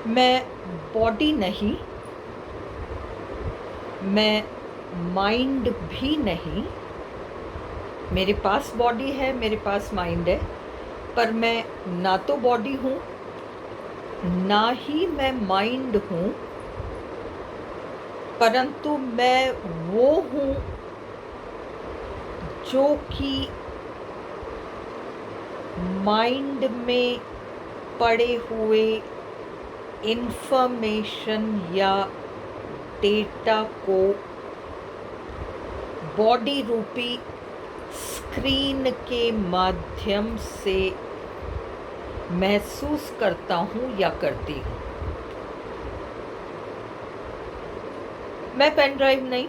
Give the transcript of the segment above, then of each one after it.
मैं बॉडी नहीं, मैं माइंड भी नहीं। मेरे पास बॉडी है, मेरे पास माइंड है, पर मैं ना तो बॉडी हूँ, ना ही मैं माइंड हूँ, परंतु मैं वो हूँ जो कि माइंड में पड़े हुए इंफॉर्मेशन या डेटा को बॉडी रूपी स्क्रीन के माध्यम से महसूस करता हूँ या करती हूँ। मैं पेन ड्राइव नहीं,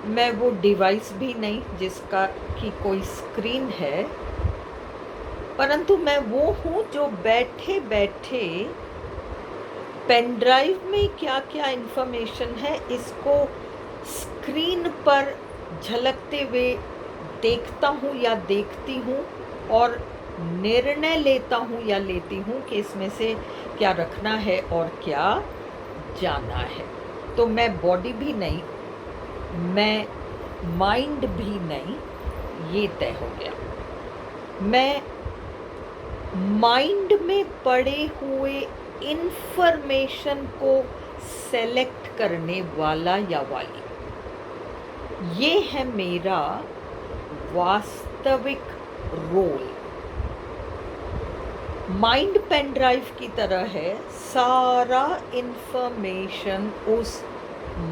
मैं वो डिवाइस भी नहीं जिसका की कोई स्क्रीन है, परंतु मैं वो हूँ जो बैठे बैठे पेन ड्राइव में क्या क्या इन्फॉर्मेशन है इसको स्क्रीन पर झलकते हुए देखता हूँ या देखती हूँ और निर्णय लेता हूँ या लेती हूँ कि इसमें से क्या रखना है और क्या जाना है। तो मैं बॉडी भी नहीं, मैं माइंड भी नहीं, ये तय हो गया। मैं माइंड में पड़े हुए इंफॉर्मेशन को सेलेक्ट करने वाला या वाली, ये है मेरा वास्तविक रोल। माइंड पेन ड्राइव की तरह है, सारा इंफॉर्मेशन उस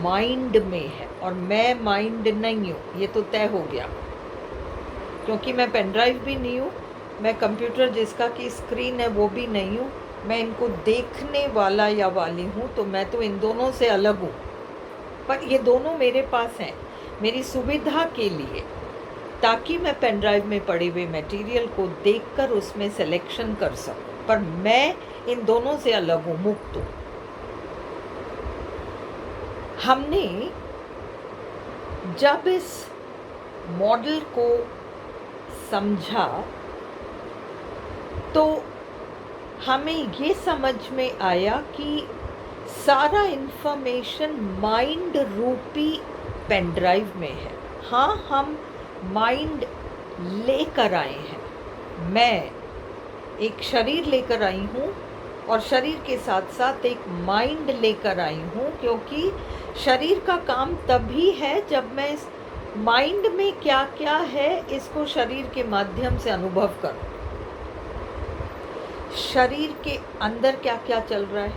माइंड में है और मैं माइंड नहीं हूँ, ये तो तय हो गया। क्योंकि मैं पेन ड्राइव भी नहीं हूँ, मैं कंप्यूटर जिसका की स्क्रीन है वो भी नहीं हूँ, मैं इनको देखने वाला या वाली हूँ, तो मैं तो इन दोनों से अलग हूँ। पर ये दोनों मेरे पास हैं मेरी सुविधा के लिए, ताकि मैं पेन ड्राइव में पड़े हुए मटेरियल को देखकर उसमें सिलेक्शन कर सकूं। पर मैं इन दोनों से अलग हूँ, मुक्त हूँ। हमने जब इस मॉडल को समझा तो हमें ये समझ में आया कि सारा इंफॉर्मेशन माइंड रूपी पेन ड्राइव में है। हाँ, हम माइंड लेकर आए हैं। मैं एक शरीर लेकर आई हूँ और शरीर के साथ साथ एक माइंड लेकर आई हूँ, क्योंकि शरीर का काम तभी है जब मैं इस माइंड में क्या क्या है इसको शरीर के माध्यम से अनुभव करूँ। शरीर के अंदर क्या क्या चल रहा है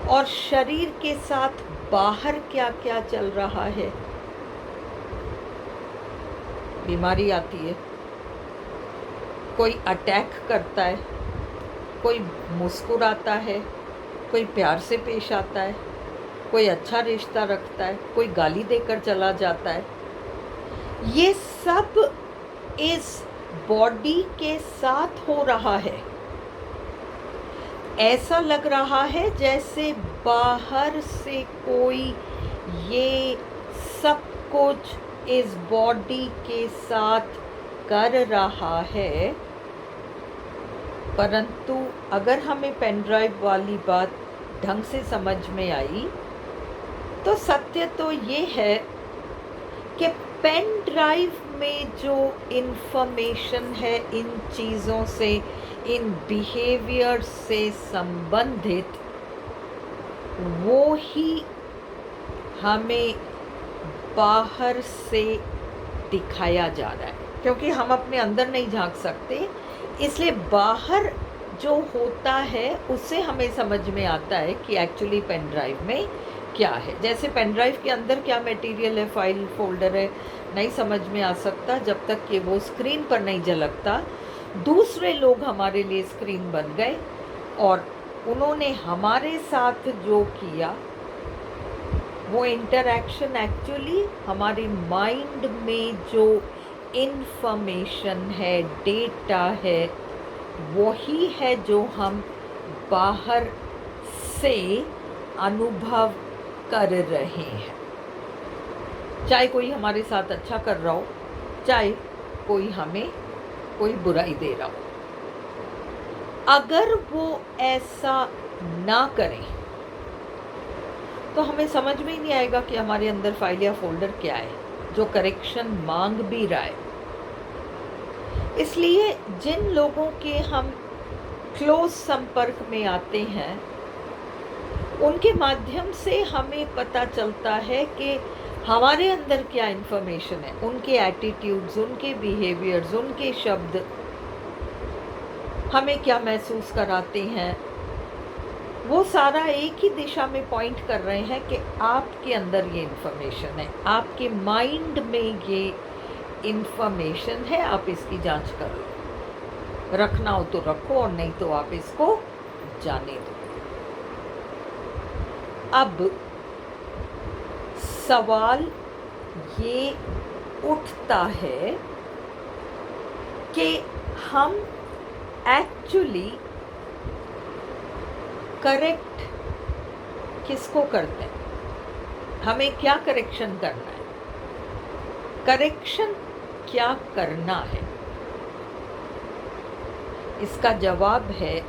और शरीर के साथ बाहर क्या क्या चल रहा है। बीमारी आती है, कोई अटैक करता है, कोई मुस्कुराता है, कोई प्यार से पेश आता है, कोई अच्छा रिश्ता रखता है, कोई गाली देकर चला जाता है। ये सब इस बॉडी के साथ हो रहा है। ऐसा लग रहा है जैसे बाहर से कोई ये सब कुछ इस बॉडी के साथ कर रहा है, परंतु अगर हमें पेन ड्राइव वाली बात ढंग से समझ में आई तो सत्य तो ये है कि पेन ड्राइव में जो इन्फॉर्मेशन है इन चीज़ों से, इन बिहेवियर से संबंधित, वो ही हमें बाहर से दिखाया जा रहा है। क्योंकि हम अपने अंदर नहीं झांक सकते, इसलिए बाहर जो होता है उससे हमें समझ में आता है कि एक्चुअली पेन ड्राइव में क्या है। जैसे पेन ड्राइव के अंदर क्या मटेरियल है, फाइल फोल्डर है, नहीं समझ में आ सकता जब तक कि वो स्क्रीन पर नहीं झलकता। दूसरे लोग हमारे लिए स्क्रीन बन गए और उन्होंने हमारे साथ जो किया वो इंटरैक्शन एक्चुअली हमारे माइंड में जो इन्फॉर्मेशन है, डेटा है, वही है जो हम बाहर से अनुभव कर रहे हैं। चाहे कोई हमारे साथ अच्छा कर रहा हो, चाहे कोई हमें कोई बुराई दे रहा हो। अगर वो ऐसा ना करें तो हमें समझ में ही नहीं आएगा कि हमारे अंदर फाइल या फोल्डर क्या है जो करेक्शन मांग भी रहा है। इसलिए जिन लोगों के हम क्लोज संपर्क में आते हैं उनके माध्यम से हमें पता चलता है कि हमारे अंदर क्या इन्फॉर्मेशन है, उनके एटीट्यूड्स, उनके बिहेवियर्स, उनके शब्द हमें क्या महसूस कराते हैं। वो सारा एक ही दिशा में पॉइंट कर रहे हैं कि आपके अंदर ये इन्फॉर्मेशन है, आपके माइंड में ये इन्फॉर्मेशन है, आप इसकी जांच कर लो। रखना हो तो रखो और नहीं तो आप इसको जाने दो। अब सवाल ये उठता है कि हम एक्चुअली करेक्ट किसको करते हैं, हमें क्या करेक्शन करना है, करेक्शन क्या करना है। इसका जवाब है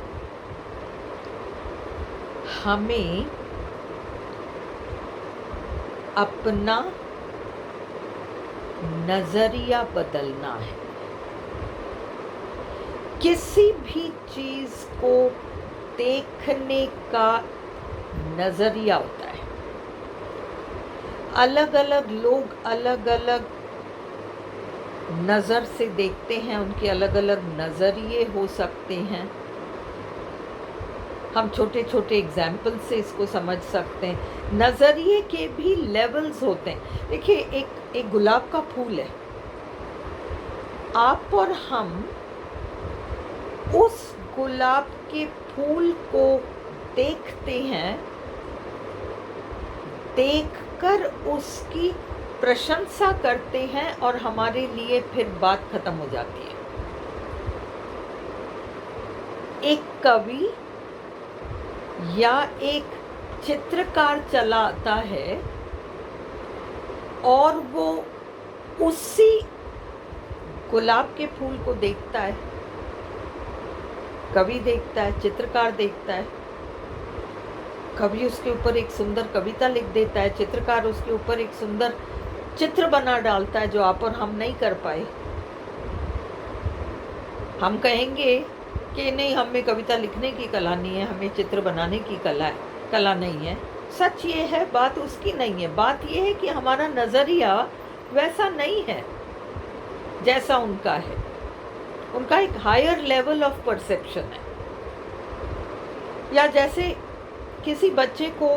हमें अपना नजरिया बदलना है। किसी भी चीज को देखने का नजरिया होता है। अलग अलग लोग अलग अलग नज़र से देखते हैं, उनके अलग अलग नज़रिए हो सकते हैं। हम छोटे छोटे एग्जाम्पल से इसको समझ सकते हैं। नज़रिए के भी लेवल्स होते हैं। देखिए, एक गुलाब का फूल है, आप और हम उस गुलाब के फूल को देखते हैं, देखकर उसकी प्रशंसा करते हैं और हमारे लिए फिर बात खत्म हो जाती है। एक कवि या एक चित्रकार चला आता है और वो उसी गुलाब के फूल को देखता है। कवि देखता है, चित्रकार देखता है। कवि उसके ऊपर एक सुंदर कविता लिख देता है, चित्रकार उसके ऊपर एक सुंदर चित्र बना डालता है जो आप और हम नहीं कर पाए। हम कहेंगे कि नहीं, हमें कविता लिखने की कला नहीं है, हमें चित्र बनाने की कला नहीं है। सच ये है, बात उसकी नहीं है। बात ये है कि हमारा नज़रिया वैसा नहीं है जैसा उनका है। उनका एक हायर लेवल ऑफ परसेप्शन है। या जैसे किसी बच्चे को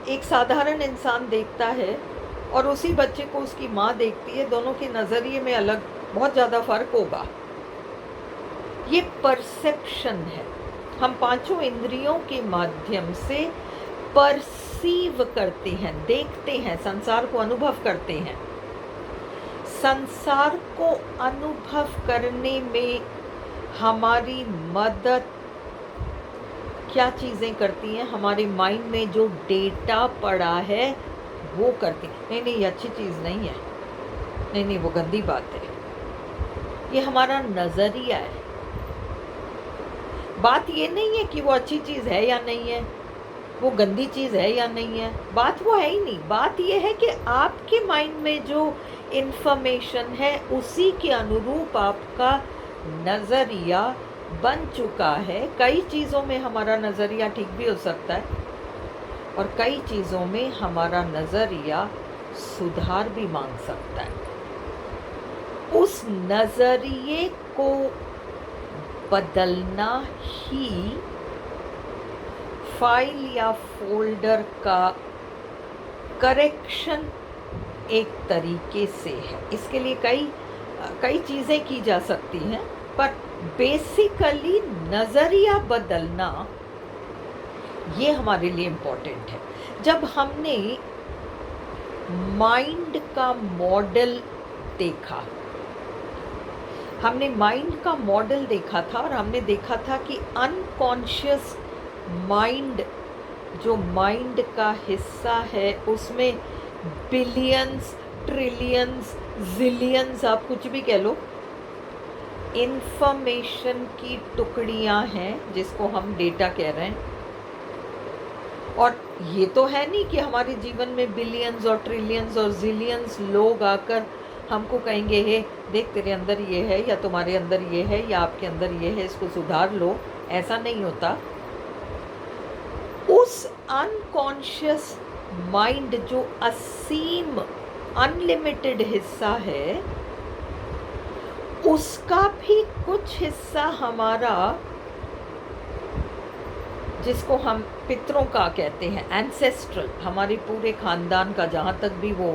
एक साधारण इंसान देखता है और उसी बच्चे को उसकी माँ देखती है, दोनों के नज़रिए में अलग बहुत ज़्यादा फ़र्क होगा। ये परसेप्शन है। हम पांचों इंद्रियों के माध्यम से परसीव करते हैं, देखते हैं, संसार को अनुभव करते हैं। संसार को अनुभव करने में हमारी मदद क्या चीज़ें करती हैं? हमारे माइंड में जो डेटा पड़ा है वो करती हैं। नहीं नहीं, ये अच्छी चीज़ नहीं है, नहीं नहीं, वो गंदी बात है। ये हमारा नज़रिया है। बात ये नहीं है कि वो अच्छी चीज़ है या नहीं है, वो गंदी चीज़ है या नहीं है, बात वो है ही नहीं। बात ये है कि आपके माइंड में जो इन्फॉर्मेशन है उसी के अनुरूप आपका नज़रिया बन चुका है। कई चीज़ों में हमारा नज़रिया ठीक भी हो सकता है और कई चीज़ों में हमारा नज़रिया सुधार भी मांग सकता है। उस नज़रिए को बदलना ही फाइल या फोल्डर का करेक्शन एक तरीके से है। इसके लिए कई चीज़ें की जा सकती हैं, पर बेसिकली नज़रिया बदलना ये हमारे लिए इम्पोर्टेंट है। जब हमने माइंड का मॉडल देखा, हमने माइंड का मॉडल देखा था और हमने देखा था कि अनकॉन्शियस माइंड, जो माइंड का हिस्सा है, उसमें बिलियंस, ट्रिलियंस, जिलियंस, आप कुछ भी कह लो, इंफॉर्मेशन की टुकड़ियां हैं जिसको हम डेटा कह रहे हैं। और ये तो है नहीं कि हमारे जीवन में बिलियंस और ट्रिलियंस और जिलियंस लोग आकर हमको कहेंगे हे देख तेरे अंदर ये है या तुम्हारे अंदर ये है या आपके अंदर ये है, इसको सुधार लो। ऐसा नहीं होता। उस अनकॉन्शियस माइंड जो असीम अनलिमिटेड हिस्सा है, उसका भी कुछ हिस्सा हमारा, जिसको हम पितरों का कहते हैं, एंसेस्ट्रल, हमारे पूरे खानदान का, जहाँ तक भी वो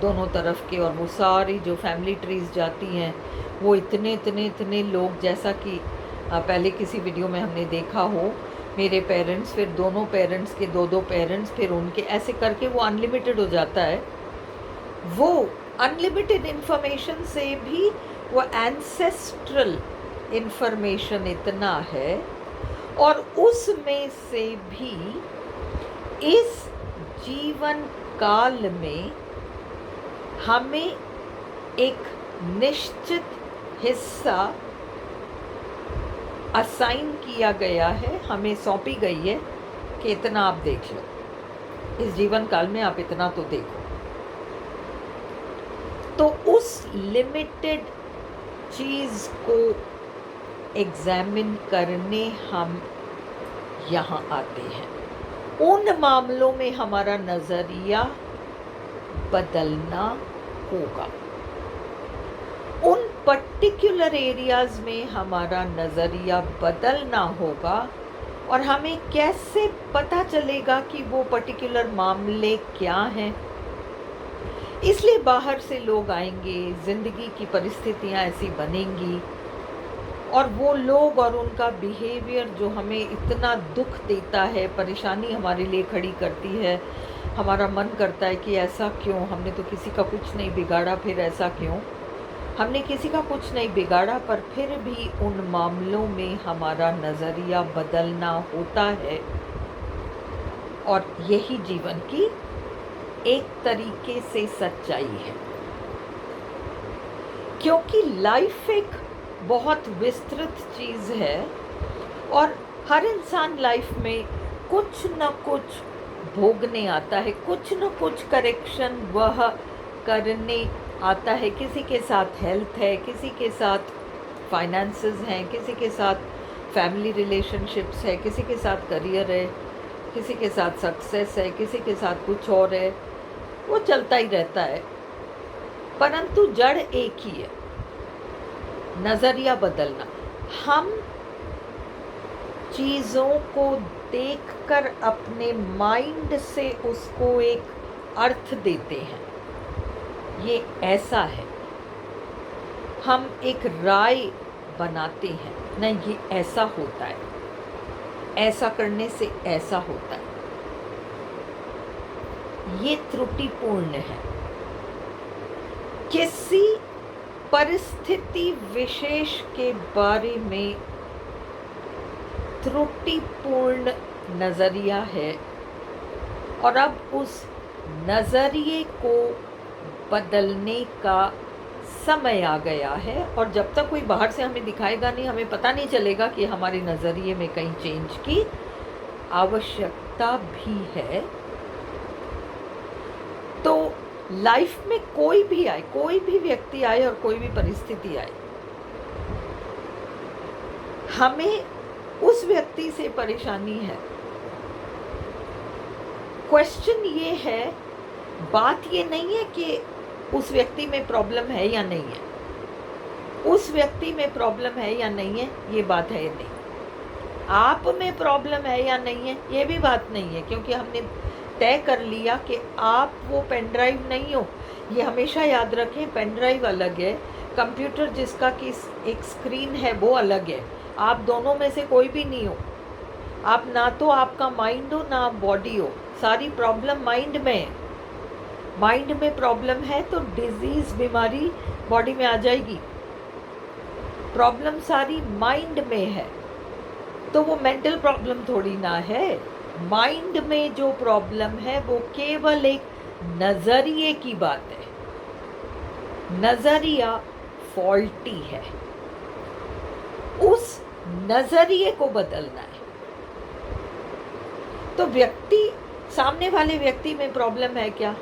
दोनों तरफ के, और वो सारी जो फैमिली ट्रीज जाती हैं, वो इतने इतने इतने लोग, जैसा कि पहले किसी वीडियो में हमने देखा हो, मेरे पेरेंट्स, फिर दोनों पेरेंट्स के दो दो पेरेंट्स, फिर उनके, ऐसे करके वो अनलिमिटेड हो जाता है। वो अनलिमिटेड इंफॉर्मेशन से भी वो एंसेस्ट्रल इंफॉर्मेशन इतना है, और उसमें से भी इस जीवन काल में हमें एक निश्चित हिस्सा असाइन किया गया है, हमें सौंपी गई है कि इतना आप देख लो, इस जीवन काल में आप इतना तो देखो। तो उस लिमिटेड चीज़ को एग्जामिन करने हम यहाँ आते हैं। उन मामलों में हमारा नज़रिया बदलना होगा, उन पर्टिकुलर एरियाज़ में हमारा नज़रिया बदलना होगा। और हमें कैसे पता चलेगा कि वो पर्टिकुलर मामले क्या हैं? इसलिए बाहर से लोग आएंगे, ज़िंदगी की परिस्थितियाँ ऐसी बनेंगी, और वो लोग और उनका बिहेवियर जो हमें इतना दुख देता है, परेशानी हमारे लिए खड़ी करती है, हमारा मन करता है कि ऐसा क्यों, हमने तो किसी का कुछ नहीं बिगाड़ा, फिर ऐसा क्यों? हमने किसी का कुछ नहीं बिगाड़ा, पर फिर भी उन मामलों में हमारा नज़रिया बदलना होता है। और यही जीवन की एक तरीके से सच्चाई है, क्योंकि लाइफ एक बहुत विस्तृत चीज़ है, और हर इंसान लाइफ में कुछ न कुछ भोगने आता है, कुछ न कुछ करेक्शन वह करने आता है। किसी के साथ हेल्थ है, किसी के साथ फाइनेंसेस हैं, किसी के साथ फैमिली रिलेशनशिप्स है, किसी के साथ करियर है, किसी के साथ सक्सेस है, किसी के साथ कुछ और है। वो चलता ही रहता है, परंतु जड़ एक ही है, नज़रिया बदलना। हम चीज़ों को देखकर अपने माइंड से उसको एक अर्थ देते हैं, ये ऐसा है। हम एक राय बनाते हैं, नहीं ये ऐसा होता है, ऐसा करने से ऐसा होता है। ये त्रुटिपूर्ण है। किसी परिस्थिति विशेष के बारे में त्रुटिपूर्ण नज़रिया है, और अब उस नज़रिए को बदलने का समय आ गया है। और जब तक कोई बाहर से हमें दिखाएगा नहीं, हमें पता नहीं चलेगा कि हमारे नज़रिए में कहीं चेंज की आवश्यकता भी है। तो लाइफ में कोई भी आए, कोई भी व्यक्ति आए और कोई भी परिस्थिति आए, हमें उस व्यक्ति से परेशानी है। क्वेश्चन ये है, बात ये नहीं है कि उस व्यक्ति में प्रॉब्लम है या नहीं है, उस व्यक्ति में प्रॉब्लम है या नहीं है ये बात है नहीं, आप में प्रॉब्लम है या नहीं है ये भी बात नहीं है, क्योंकि हमने तय कर लिया कि आप वो पेन ड्राइव नहीं हो। ये हमेशा याद रखें, पेन ड्राइव अलग है, कंप्यूटर जिसका कि एक स्क्रीन है वो अलग है। आप दोनों में से कोई भी नहीं हो। आप ना तो आपका माइंड हो ना आप बॉडी हो। सारी प्रॉब्लम माइंड में है। माइंड में प्रॉब्लम है तो डिजीज़, बीमारी बॉडी में आ जाएगी। प्रॉब्लम सारी माइंड में है, तो वो मेंटल प्रॉब्लम थोड़ी ना है। माइंड में जो प्रॉब्लम है वो केवल एक नज़रिए की बात है। नज़रिया फॉल्टी है। उस नजरिए को बदलना है। तो व्यक्ति, सामने वाले व्यक्ति में प्रॉब्लम है क्या?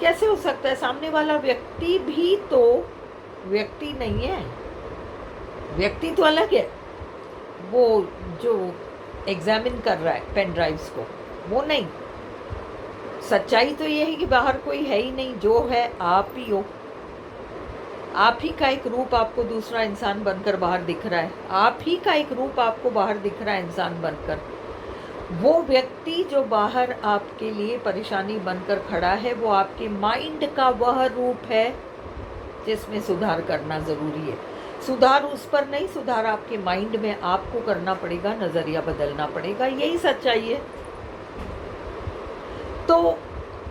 कैसे हो सकता है? सामने वाला व्यक्ति भी तो व्यक्ति नहीं है, व्यक्ति तो अलग है। वो जो एग्जामिन कर रहा है पेन ड्राइव्स को, वो नहीं। सच्चाई तो ये है कि बाहर कोई है ही नहीं, जो है आप ही हो। आप ही का एक रूप आपको दूसरा इंसान बनकर बाहर दिख रहा है, आप ही का एक रूप आपको बाहर दिख रहा है इंसान बनकर। वो व्यक्ति जो बाहर आपके लिए परेशानी बनकर खड़ा है, वो आपके माइंड का वह रूप है जिसमें सुधार करना ज़रूरी है। सुधार उस पर नहीं, सुधार आपके माइंड में आपको करना पड़ेगा, नज़रिया बदलना पड़ेगा। यही सच्चाई है। तो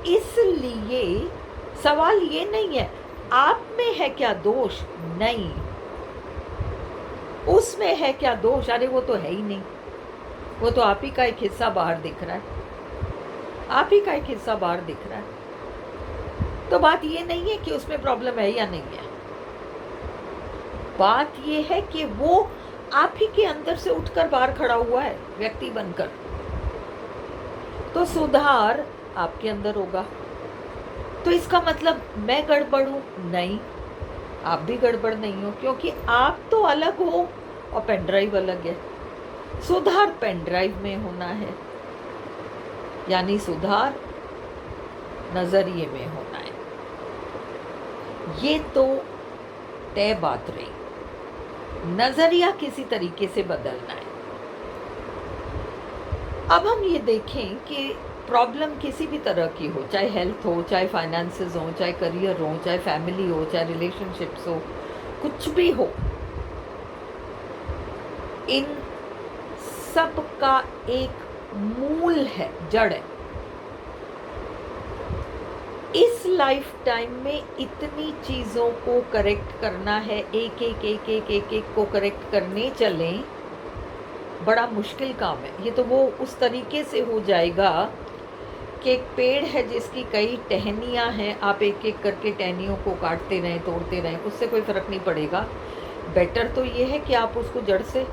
इसलिए सवाल ये नहीं है आप में है क्या दोष, नहीं। उसमें है क्या दोष, अरे वो तो है ही नहीं, वो तो आप ही का एक हिस्सा बाहर दिख रहा है, आप ही का एक हिस्सा बाहर दिख रहा है। तो बात ये नहीं है कि उसमें प्रॉब्लम है या नहीं है, बात ये है कि वो आप ही के अंदर से उठकर बाहर खड़ा हुआ है व्यक्ति बनकर। तो सुधार आपके अंदर होगा। तो इसका मतलब मैं गड़बड़ हूं? नहीं, आप भी गड़बड़ नहीं हो, क्योंकि आप तो अलग हो और पेन ड्राइव अलग है। सुधार पेन ड्राइव में होना है, यानी सुधार नजरिए में होना है। ये तो तय बात रही, नजरिया किसी तरीके से बदलना है। अब हम ये देखें कि प्रॉब्लम किसी भी तरह की हो, चाहे हेल्थ हो, चाहे फाइनेंसेस हो, चाहे करियर हो, चाहे फैमिली हो, चाहे रिलेशनशिप्स हो, कुछ भी हो, इन सब का एक मूल है, जड़ है। इस लाइफ टाइम में इतनी चीज़ों को करेक्ट करना है, एक एक को करेक्ट करने चलें, बड़ा मुश्किल काम है। ये तो वो उस तरीके से हो जाएगा कि एक पेड़ है जिसकी कई टहनियाँ हैं, आप एक एक करके टहनियों को काटते रहें, तोड़ते रहें, उससे कोई फ़र्क नहीं पड़ेगा। बेटर तो ये है कि आप उसको जड़ से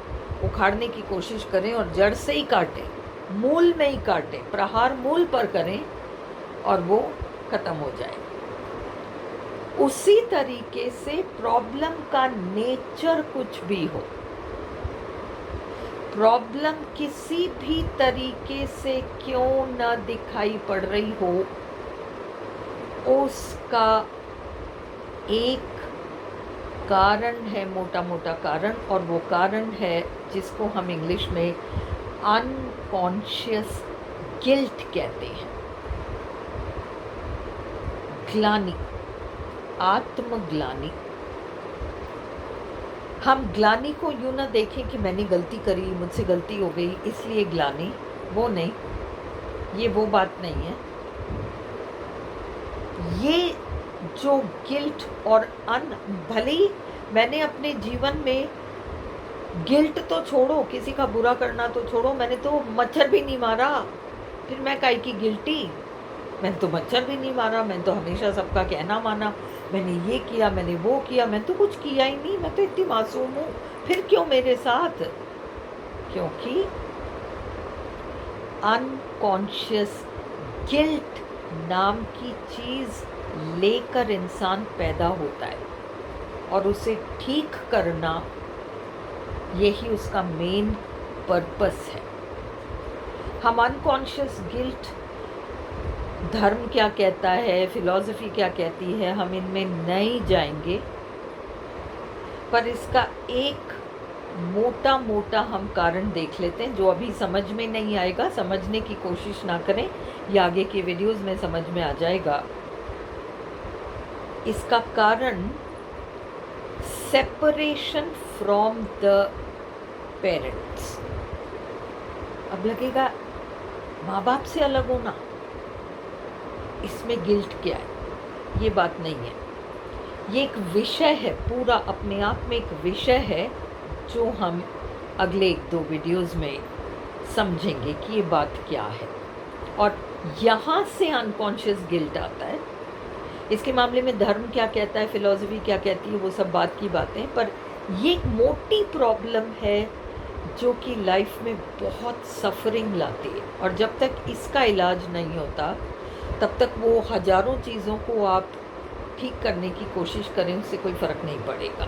उखाड़ने की कोशिश करें और जड़ से ही काटें, मूल में ही काटें, प्रहार मूल पर करें और वो ख़त्म हो जाए। उसी तरीके से प्रॉब्लम का नेचर कुछ भी हो, प्रॉब्लम किसी भी तरीके से क्यों न दिखाई पड़ रही हो, उसका एक कारण है, मोटा मोटा कारण, और वो कारण है जिसको हम इंग्लिश में अनकॉन्शियस गिल्ट कहते हैं। ग्लानि, आत्मग्लानि। हम ग्लानि को यूँ ना देखें कि मैंने गलती करी, मुझसे गलती हो गई इसलिए ग्लानि, वो नहीं, ये वो बात नहीं है। ये जो गिल्ट और भले ही मैंने अपने जीवन में गिल्ट तो छोड़ो, किसी का बुरा करना तो छोड़ो, मैंने तो मच्छर भी नहीं मारा, फिर मैं काहे की गिल्टी। मैंने तो मच्छर भी नहीं मारा, मैंने तो हमेशा सबका कहना माना, मैंने ये किया, मैंने वो किया, मैंने तो कुछ किया ही नहीं, मैं तो इतनी मासूम हूँ, फिर क्यों मेरे साथ? क्योंकि अनकॉन्शियस गिल्ट नाम की चीज़ लेकर इंसान पैदा होता है और उसे ठीक करना यही उसका मेन पर्पस है। हम अनकॉन्शियस गिल्ट, धर्म क्या कहता है, फिलॉसफी क्या कहती है, हम इनमें नहीं जाएंगे, पर इसका एक मोटा मोटा हम कारण देख लेते हैं जो अभी समझ में नहीं आएगा। समझने की कोशिश ना करें, ये आगे के वीडियोस में समझ में आ जाएगा। इसका कारण सेपरेशन फ्रॉम द पेरेंट्स। अब लगेगा माँ बाप से अलग होना, इसमें गिल्ट क्या है? ये बात नहीं है, ये एक विषय है, पूरा अपने आप में एक विषय है जो हम अगले 1-2 वीडियोस में समझेंगे कि ये बात क्या है। और यहाँ से अनकॉन्शियस गिल्ट आता है। इसके मामले में धर्म क्या कहता है, फिलॉसफी क्या कहती है, वो सब बात की बातें, पर ये एक मोटी प्रॉब्लम है जो कि लाइफ में बहुत सफ़रिंग लाती है, और जब तक इसका इलाज नहीं होता तब तक वो हज़ारों चीज़ों को आप ठीक करने की कोशिश करें, उससे कोई फ़र्क नहीं पड़ेगा।